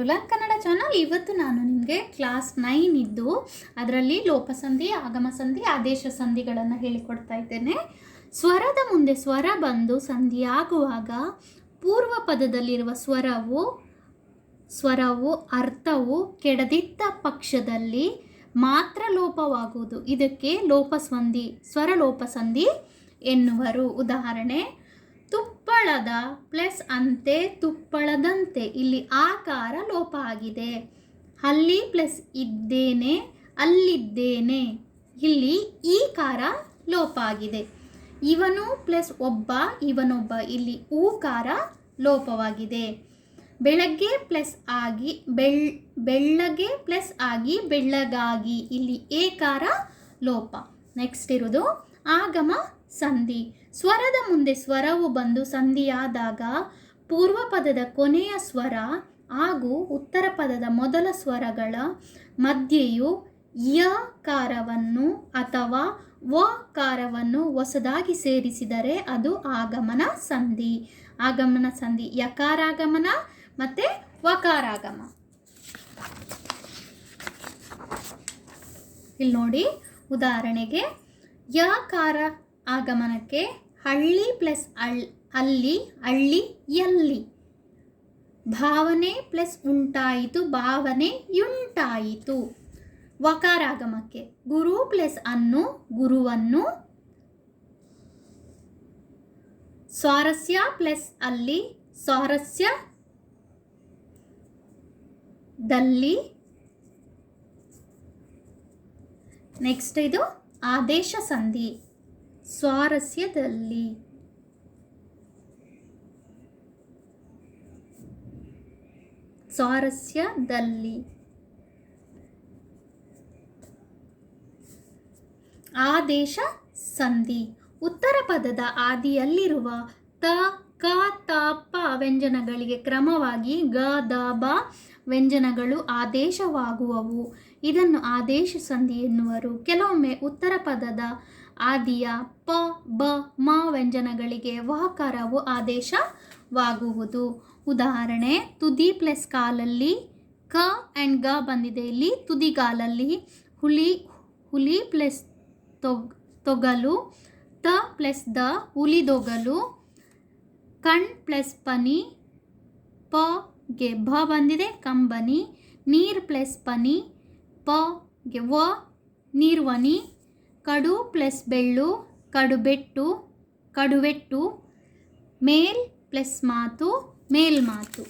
To learn Kannada channel. ಇವತ್ತು ನಾನು ನಿಮಗೆ ಕ್ಲಾಸ್ 9 ಇದ್ದು ಅದರಲ್ಲಿ ಲೋಪಸಂಧಿ, ಆಗಮ ಸಂಧಿ, ಆದೇಶ ಸಂಧಿಗಳನ್ನು ಹೇಳಿಕೊಡ್ತಾ ಇದ್ದೇನೆ. ಸ್ವರದ ಮುಂದೆ ಸ್ವರ ಬಂದು ಸಂಧಿಯಾಗುವಾಗ ಪೂರ್ವ ಪದದಲ್ಲಿರುವ ಸ್ವರವು ಅರ್ಥವು ಕೆಡದಿದ್ದ ಪಕ್ಷದಲ್ಲಿ ಮಾತ್ರ ಲೋಪವಾಗುವುದು. ಇದಕ್ಕೆ ಲೋಪಸಂಧಿ, ಸ್ವರ ಲೋಪಸಂಧಿ ಎನ್ನುವರು. ಉದಾಹರಣೆ, ತುಪ್ಪಳದ ಪ್ಲಸ್ ಅಂತೆ ತುಪ್ಪಳದಂತೆ, ಇಲ್ಲಿ ಆಕಾರ ಲೋಪ ಆಗಿದೆ. ಅಲ್ಲಿ ಪ್ಲಸ್ ಇದ್ದೇನೆ ಅಲ್ಲಿದ್ದೇನೆ, ಇಲ್ಲಿ ಈಕಾರ ಲೋಪ ಆಗಿದೆ. ಇವನು ಪ್ಲಸ್ ಒಬ್ಬ ಇವನೊಬ್ಬ, ಇಲ್ಲಿ ಊಕಾರ ಲೋಪವಾಗಿದೆ. ಬೆಳಗ್ಗೆ ಪ್ಲಸ್ ಆಗಿ ಬೆಳ್ಳಗೆ ಪ್ಲಸ್ ಆಗಿ ಬೆಳ್ಳಗಾಗಿ, ಇಲ್ಲಿ ಏಕಾರ ಲೋಪ. ನೆಕ್ಸ್ಟ್ ಇರೋದು ಆಗಮ ಸಂಧಿ. ಸ್ವರದ ಮುಂದೆ ಸ್ವರವು ಬಂದು ಸಂಧಿಯಾದಾಗ ಪೂರ್ವ ಪದದ ಕೊನೆಯ ಸ್ವರ ಹಾಗೂ ಉತ್ತರ ಪದದ ಮೊದಲ ಸ್ವರಗಳ ಮಧ್ಯೆಯು ಯಕಾರವನ್ನು ಅಥವಾ ವಕಾರವನ್ನು ಹೊಸದಾಗಿ ಸೇರಿಸಿದರೆ ಅದು ಆಗಮನ ಸಂಧಿ. ಆಗಮನ ಸಂಧಿ ಯಕಾರಾಗಮನ ಮತ್ತು ವಕಾರಾಗಮ. ಇಲ್ಲಿ ನೋಡಿ, ಉದಾಹರಣೆಗೆ ಯಕಾರ ಆಗಮನಕ್ಕೆ ಹಳ್ಳಿ ಪ್ಲಸ್ ಅಲ್ಲಿ ಹಳ್ಳಿ ಎಲ್ಲಿ, ಭಾವನೆ ಪ್ಲಸ್ ಉಂಟಾಯಿತು ಭಾವನೆಯುಂಟಾಯಿತು. ವಕಾರಾಗಮಕ್ಕೆ ಗುರು ಪ್ಲಸ್ ಅನ್ನು ಗುರುವನ್ನು, ಸ್ವಾರಸ್ಯ ಪ್ಲಸ್ ಅಲ್ಲಿ ಸ್ವಾರಸ್ಯದಲ್ಲಿ. ನೆಕ್ಸ್ಟ್ ಇದು ಆದೇಶ ಸಂಧಿ. ಸ್ವಾರಸ್ಯದಲ್ಲಿ, ಸ್ವಾರಸ್ಯದಲ್ಲಿ. ಆದೇಶ ಸಂಧಿ. ಉತ್ತರ ಪದದ ಆದಿಯಲ್ಲಿರುವ ತ, ಕ, ತ, ಪ ವ್ಯಂಜನಗಳಿಗೆ ಕ್ರಮವಾಗಿ ಗ, ದ, ಬ ವ್ಯಂಜನಗಳು ಆದೇಶವಾಗುವವು. ಇದನ್ನು ಆದೇಶ ಸಂಧಿ ಎನ್ನುವರು. ಕೆಲವೊಮ್ಮೆ ಉತ್ತರ ಪದದ ಆದಿಯ ಪ, ಬ, ಮ ವ್ಯಂಜನಗಳಿಗೆ ವಕಾರವು ಆದೇಶವಾಗುವುದು. ಉದಾಹರಣೆ, ತುದಿ ಪ್ಲಸ್ ಕಾಲಲ್ಲಿ ಕ ಆ್ಯಂಡ್ ಗ ಬಂದಿದೆ. ಇಲ್ಲಿ ತುದಿಗಾಲಲ್ಲಿ. ಹುಲಿ ಪ್ಲಸ್ ತೊಗಲು, ತ ಪ್ಲಸ್ ದ ಉಲಿದೊಗಲು. ಕಣ್ ಪ್ಲಸ್ ಪನಿ, ಪ ಗೆ ಭ ಬಂದಿದೆ ಕಂಬನಿ. ನೀರ್ ಪ್ಲಸ್ ಪನಿ, ಪ ಗೆ ವ ನೀರ್ವನಿ. ಕಡು ಪ್ಲಸ್ ಬೆಳ್ಳು, ಕಡುವೆಟ್ಟು. ಮೇಲ್ ಪ್ಲಸ್ ಮಾತು, ಮೇಲ್ಮಾತು.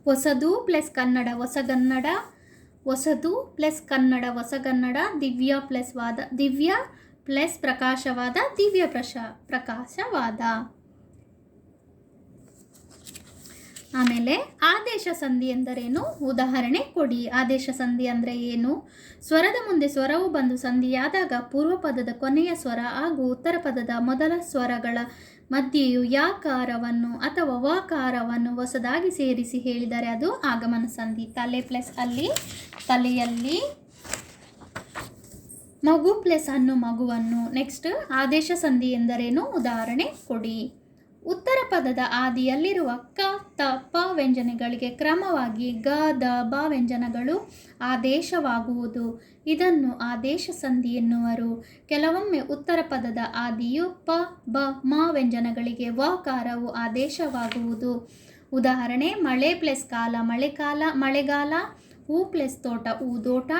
ಹೊಸದು ಪ್ಲಸ್ ಕನ್ನಡ ಹೊಸಗನ್ನಡ, ಹೊಸದು ಪ್ಲಸ್ ಕನ್ನಡ ಹೊಸಗನ್ನಡ. ದಿವ್ಯ ಪ್ಲಸ್ ವಾದ, ದಿವ್ಯ ಪ್ಲಸ್ ಪ್ರಕಾಶವಾದ, ದಿವ್ಯ ಪ್ರಕಾಶವಾದ. ಆಮೇಲೆ ಆದೇಶ ಸಂಧಿ ಎಂದರೇನು, ಉದಾಹರಣೆ ಕೊಡಿ. ಆದೇಶ ಸಂಧಿ ಅಂದರೆ ಏನು? ಸ್ವರದ ಮುಂದೆ ಸ್ವರವು ಬಂದು ಸಂಧಿಯಾದಾಗ ಪೂರ್ವ ಪದದ ಕೊನೆಯ ಸ್ವರ ಹಾಗೂ ಉತ್ತರ ಪದದ ಮೊದಲ ಸ್ವರಗಳ ಮಧ್ಯೆಯು ಯಕಾರವನ್ನು ಅಥವಾ ವಕಾರವನ್ನು ಹೊಸದಾಗಿ ಸೇರಿಸಿ ಹೇಳಿದರೆ ಅದು ಆಗಮನ ಸಂಧಿ. ತಲೆ ಪ್ಲಸ್ ಅಲ್ಲಿ ತಲೆಯಲ್ಲಿ, ಮಗು ಪ್ಲಸ್ ಅನ್ನು ಮಗುವನ್ನು. ನೆಕ್ಸ್ಟ್ ಆದೇಶ ಸಂಧಿ ಎಂದರೇನು, ಉದಾಹರಣೆ ಕೊಡಿ. ಉತ್ತರ ಪದದ ಆದಿಯಲ್ಲಿರುವ ಕ, ತ, ಪ ವ್ಯಂಜನಗಳಿಗೆ ಕ್ರಮವಾಗಿ ಗ, ದ, ಬ ವ್ಯಂಜನಗಳು ಆದೇಶವಾಗುವುದು. ಇದನ್ನು ಆದೇಶ ಸಂಧಿ ಎನ್ನುವರು. ಕೆಲವೊಮ್ಮೆ ಉತ್ತರ ಪದದ ಆದಿಯು ಪ, ಬ, ಮ ವ್ಯಂಜನಗಳಿಗೆ ವಕಾರವು ಆದೇಶವಾಗುವುದು. ಉದಾಹರಣೆ, ಮಳೆ ಪ್ಲಸ್ ಕಾಲ ಮಳೆಕಾಲ ಮಳೆಗಾಲ. ಹೂ ಪ್ಲಸ್ ತೋಟ ಹೂದೋಟ.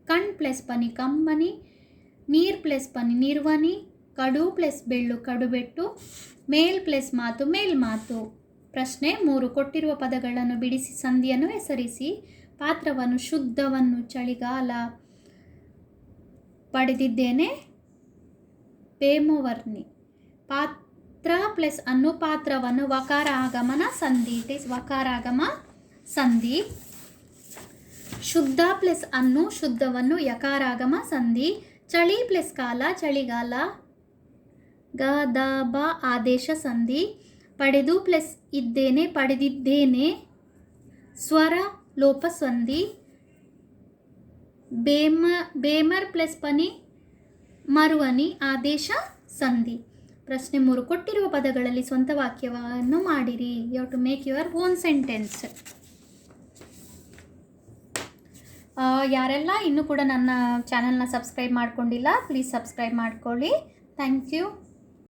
ಕಣ್ ಪ್ಲಸ್ ಪನಿ ಕಂಬನಿ. ನೀರ್ ಪ್ಲಸ್ ಪನಿ ನೀರ್ವನಿ. ಕಡು ಪ್ಲಸ್ ಬೆಳ್ಳು ಕಡುಬೆಟ್ಟು. ಮೇಲ್ ಪ್ಲಸ್ ಮಾತು ಮೇಲ್ಮಾತು. ಪ್ರಶ್ನೆ 3. ಕೊಟ್ಟಿರುವ ಪದಗಳನ್ನು ಬಿಡಿಸಿ ಸಂಧಿಯನ್ನು ಹೆಸರಿಸಿ. ಪಾತ್ರವನ್ನು ಶುದ್ಧವನ್ನು ಚಳಿಗಾಲ. ಪಡೆದಿದ್ದೇನೆ ಪ್ರೇಮವರ್ಣಿ. ಪಾತ್ರ ಪ್ಲಸ್ ಅನ್ನು ಪಾತ್ರವನ್ನು ವಕಾರ ಆಗಮನ ಸಂಧಿ. ಇಟ್ ಈಸ್ ವಕಾರಾಗಮ ಸಂಧಿ. ಶುದ್ಧ ಪ್ಲಸ್ ಅನ್ನು ಶುದ್ಧವನ್ನು ಯಕಾರಾಗಮ ಸಂಧಿ. ಚಳಿ ಪ್ಲಸ್ ಕಾಲ ಚಳಿಗಾಲ. ಗ, ದ, ಬ ಆದೇಶ ಸಂಧಿ. ಪಡೆದು ಪ್ಲಸ್ ಇದ್ದೇನೆ ಪಡೆದಿದ್ದೇನೆ ಸ್ವರ ಲೋಪ ಸಂಧಿ. ಬೇಮರ್ ಪ್ಲಸ್ ಪನಿ ಮರುವನಿ ಆದೇಶ ಸಂಧಿ. ಪ್ರಶ್ನೆ 3, ಕೊಟ್ಟಿರುವ ಪದಗಳಲ್ಲಿ ಸ್ವಂತ ವಾಕ್ಯವನ್ನು ಮಾಡಿರಿ. You have to make your own sentence. ಯಾರೆಲ್ಲ ಇನ್ನೂ ಕೂಡ ನನ್ನ ಚಾನಲ್ನ ಸಬ್ಸ್ಕ್ರೈಬ್ ಮಾಡ್ಕೊಂಡಿಲ್ಲ, ಪ್ಲೀಸ್ ಸಬ್ಸ್ಕ್ರೈಬ್ ಮಾಡ್ಕೊಳ್ಳಿ. Thank you.